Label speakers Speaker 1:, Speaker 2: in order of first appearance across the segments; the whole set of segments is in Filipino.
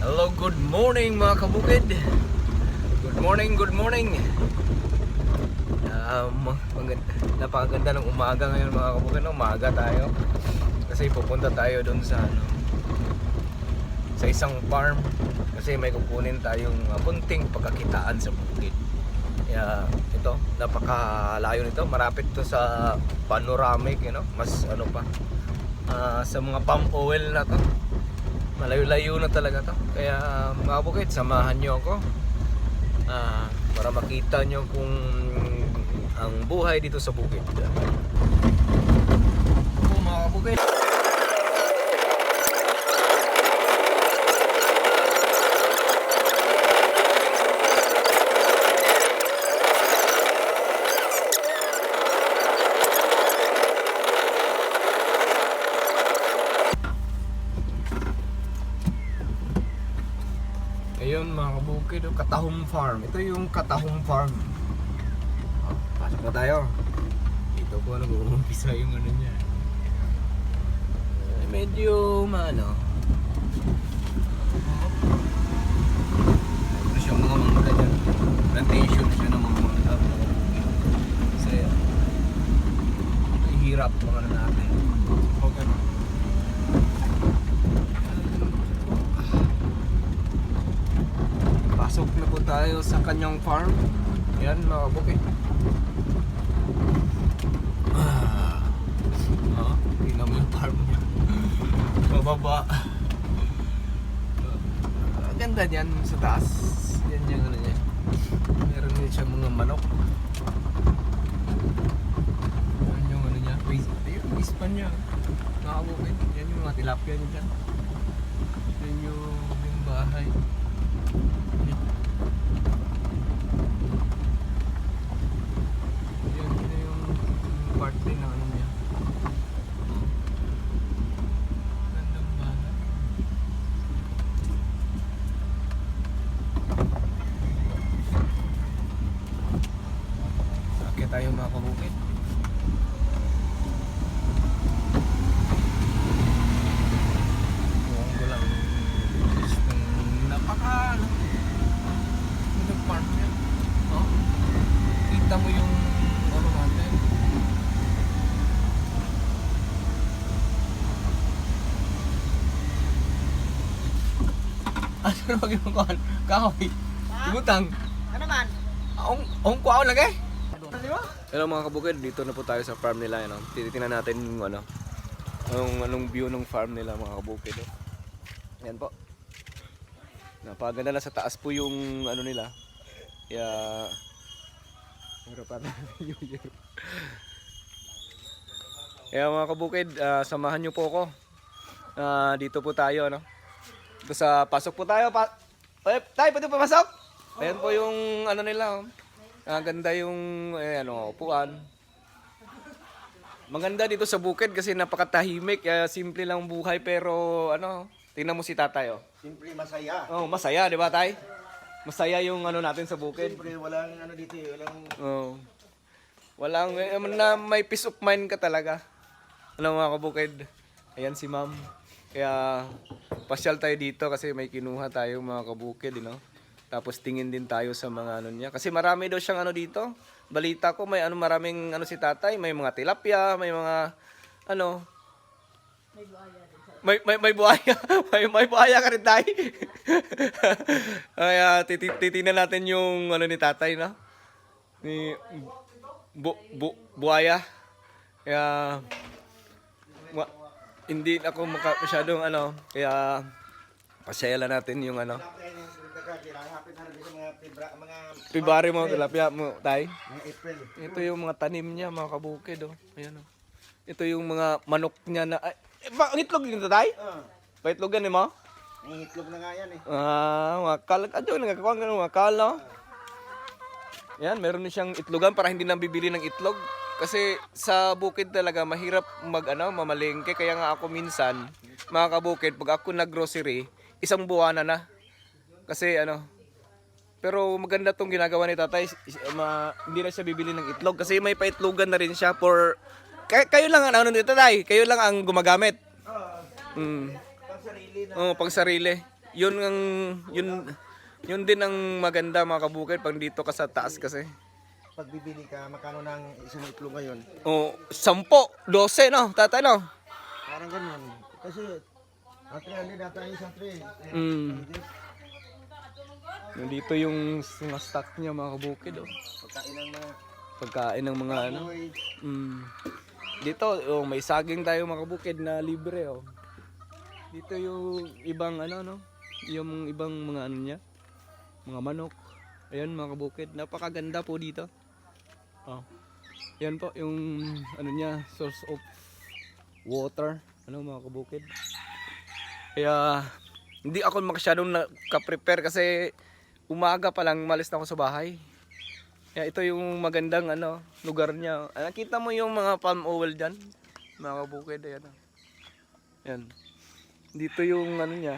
Speaker 1: Hello, good morning mga kabukid. Good morning, good morning. Napakaganda ng umaga ngayon mga kabukid. Umaga tayo. Kasi pupunta tayo doon sa sa isang farm. Kasi may kukunin tayong kunting pagkakitaan sa bukid. Kaya ito, napakalayo nito. Marapit to sa panoramic, mas sa mga palm oil na to. Malayo-layo na talaga to. Kaya mga kabukid, samahan nyo ako para makita nyo kung ang buhay dito sa bukid. Ako mga kabukid, ayun mga kabukid, Katahum Farm. Ito yung Katahum Farm. Pasok na tayo. Dito po nag-uumpisa yung niya. Medyo ano siya, mga mangga dyan. Plantation siya ng mga mangga. Kasi hirap mga natin. Okay. Pasok na po tayo sa kanyang farm. Yan mga kabukid. Tingnan mo yung farm niya. Bababa. Ganda niyan sa taas. Yan yung niya. Meron din siya mga manok. Yan yung niya. Ayun, ispan niya. Mga kabukid. Yan yung mga tilapia niya dyan. Yan yung bahay. Part din ng niya. Gandang bahay. Sakit tayo mga kabukid. Huwag ko lang yung farm niya. Kita mo yung natin. Ano ba ginagawa? Kahoy. Ibutang.
Speaker 2: Ano man?
Speaker 1: Ang kuwaw lagi. Hello mga kabukid, dito na po tayo sa farm nila. Tinitingnan natin yung anong view ng farm nila mga kabukid. Yan po. Napaganda na sa taas po yung nila. Kaya meron pa yung year. Kaya mga kabukid, samahan nyo po ako. Dito po tayo, Ito sa pasok po tayo. Tayo, pwede pumasok? Ayan po yung nila. Ganda yung upuan. Maganda dito sa bukid kasi napakatahimik. Simple lang buhay pero tingnan mo si tatay.
Speaker 2: Simple masaya.
Speaker 1: Oh, masaya, di ba tay? Masaya yung natin sa bukid.
Speaker 2: Simple walang dito, walang
Speaker 1: Walang may peace of mind ka talaga. Mga kabukid. Ayan si ma'am. Kaya pasyal tayo dito kasi may kinuha tayo mga kabukid, Tapos tingin din tayo sa mga niya. Kasi marami daw siyang dito. Balita ko may maraming si tatay, may mga tilapia, may mga may buhaya. may buhaya ka rin tayo. Kaya titingnan natin yung ni tatay, Ni buhaya. Kaya hindi ako masyadong kaya pasyalan natin yung February mo tilapia mo tay.
Speaker 2: April.
Speaker 1: Ito yung mga tanim niya mga kabukid Ayan Ito yung mga manok niya na ang itlog nito tay? Paitlogan ni mo?
Speaker 2: Ang itlog na nga yan
Speaker 1: Makal nagkakuha ng makal Yan, meron siyang itlogan para hindi na bibili ng itlog. Kasi sa bukid talaga mahirap mamalengke. Kaya nga ako minsan, mga kabukid, pag ako nag-grocery, isang buwanan na. Kasi pero maganda tong ginagawa ni tatay. Hindi na siya bibili ng itlog. Kasi may paitlogan na rin siya for... Kayo lang ang tatay? Kayo lang ang gumagamit?
Speaker 2: Pang sarili na.
Speaker 1: Pang sarili. Yun ang yun din ang maganda mga kabukid pag dito ka sa taas kasi.
Speaker 2: Pag bibili ka, magkano ng isang itlog ngayon?
Speaker 1: O 10, 12 no, tatay no.
Speaker 2: Parang ganun. Kasi, ang 300 data yung isang tray.
Speaker 1: Nandito yung mga stock niya mga kabukid oh.
Speaker 2: Pagkain ng mga
Speaker 1: Pagkain ng mga ano.
Speaker 2: boy.
Speaker 1: Dito oh, may saging tayo mga kabukid na libre oh. Dito yung ibang ano no, yung ibang mga ano niya, mga manok. Ayan mga kabukid, napakaganda po dito. Oh. Yan po yung ano niya, source of water, ano mga kabukid. Kaya hindi ako masyadong naka-prepare kasi umaga pa lang malis na ako sa bahay. Kaya ito yung magandang ano, lugar niya. Nakita mo yung mga palm oil diyan, mga kabukid, ayan. Yan. Dito yung ano niya.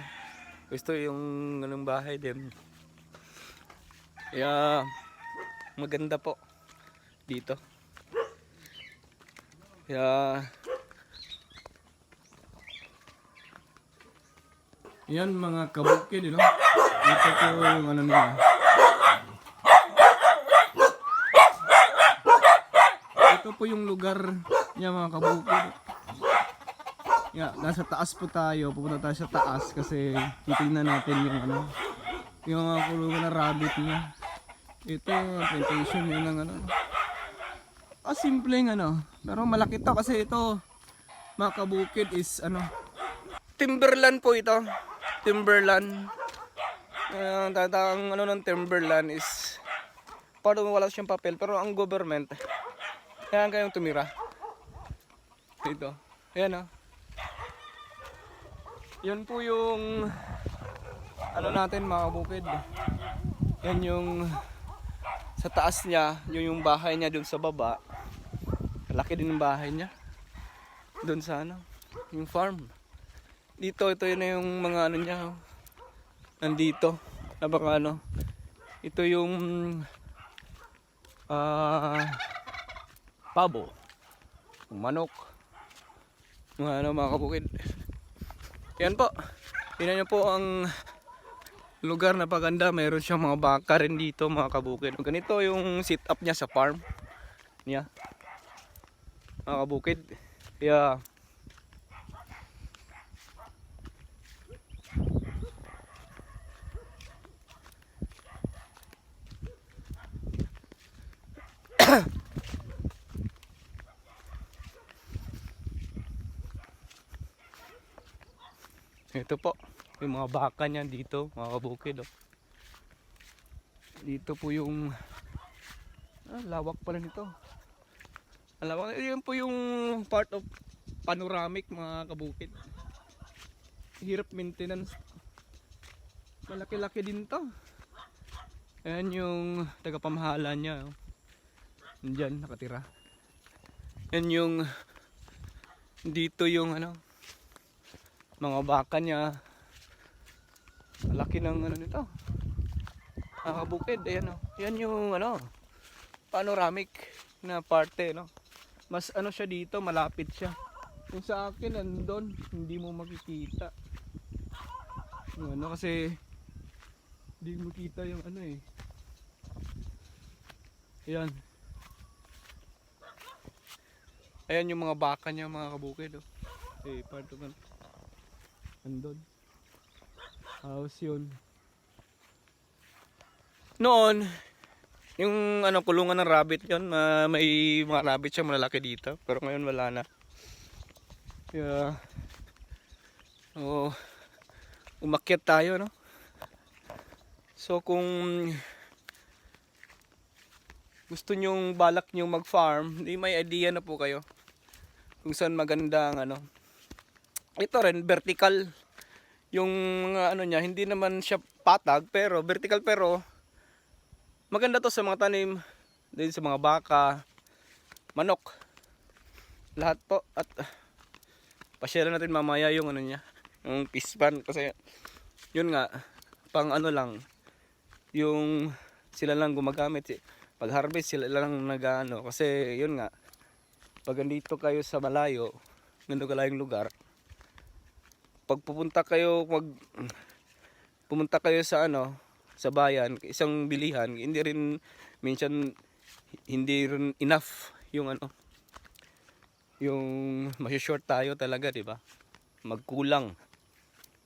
Speaker 1: Gusto yung anong bahay din. Kaya maganda po dito. Kaya yan mga kabukid, no? Ito po yung ano niya. Ito po yung lugar niya mga kabukid. Yeah, nasa taas po tayo. Pupunta tayo sa taas kasi titingnan natin yung ano, yung mga kulungan na rabbit niya. Ito yung plantation yun ng ano. Simpleng ano, pero malaki to kasi ito mga kabukid is ano, timberland po ito. Timberland. Ang ano ng timberland is parang wala siyang papel pero ang government kaya kayong tumira dito. Ayan oh. Yan po yung ano natin mga kabukid. Yan yung sa taas niya, yung bahay niya dun sa baba. Laki din yung bahay niya. Dun sa ano, yung farm. Dito, ito yun na yung mga ano niya. Oh. Nandito. Napaka ano. Ito yung pabo. Manok. Mga ano mga kabukid. Yan po. Tingnan niyo po ang lugar na paganda. Mayroon siyang mga baka rin dito mga kabukid. Ganito yung sit up niya sa farm niya. Mga kabukid. Kaya ito po yung mga baka niya dito mga kabukid oh. Dito po yung lawak pala nito. Lawak, yun po yung part of panoramic mga kabukid. Hirap maintenance. Malaki-laki din to. Ayan yung tagapamahala niya oh. Diyan nakatira. Yan yung dito yung ano mga baka niya. Laki ng ano nito. Bukid, ayan oh. Yan yung ano panoramic na parte no. Mas ano siya dito, malapit siya. Yung sa akin nandun, hindi mo makikita. Yung ano kasi hindi mo makita yung ano eh. Ayan. Ayan yung mga baka niya mga kabukid oh. Part of andun. House yun. Noon, yung ano kulungan ng rabbit yun, may mga rabbit siya malalaki dito. Pero ngayon wala na. Kaya, umakyat tayo no. So kung gusto nyong balak nyong mag-farm, may idea na po kayo kung saan maganda ang ano. Ito rin vertical yung ano niya, hindi naman siya patag pero vertical, pero maganda to sa mga tanim, din sa mga baka, manok, lahat po. At pa-share natin mamaya yung ano niya, yung fish pan kasi yun nga pang ano lang, yung sila lang gumagamit pag harvest, sila lang nag-ano kasi yun nga pag andito kayo sa malayo, ganito kalayong lugar, pag pupunta kayo pumunta kayo sa ano, sa bayan, isang bilihan, hindi rin minsan hindi rin enough yung ano, yung short tayo talaga, di ba? Magkulang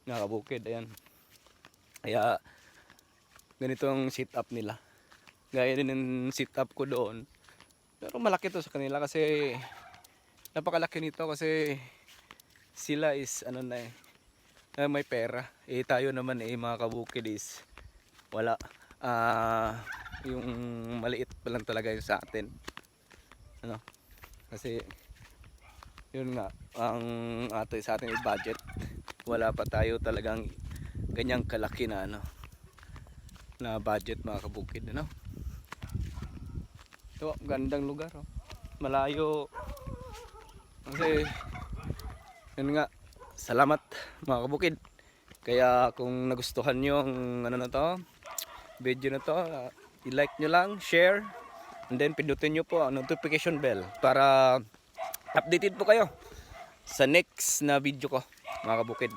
Speaker 1: na kabukid, ayan. Kaya ganito ang sit up nila. Gaya din ng sit up ko doon. Pero malaki to sa kanila kasi napakalaki nito kasi sila is ano na may pera. Eh tayo naman mga kabukid is wala. Yung maliit pa lang talaga yung sa atin. Ano? Kasi yun nga ang ato sa atin budget. Wala pa tayo talagang ganyang kalaki na ano na budget mga kabukid, ano? Ito, gandang lugar, oh. Malayo. Kasi yun nga, salamat mga kabukid. Kaya kung nagustuhan nyo ang ano na to, video na to, i-like nyo lang, share, and then pindutin nyo po ang notification bell para updated po kayo sa next na video ko mga kabukid.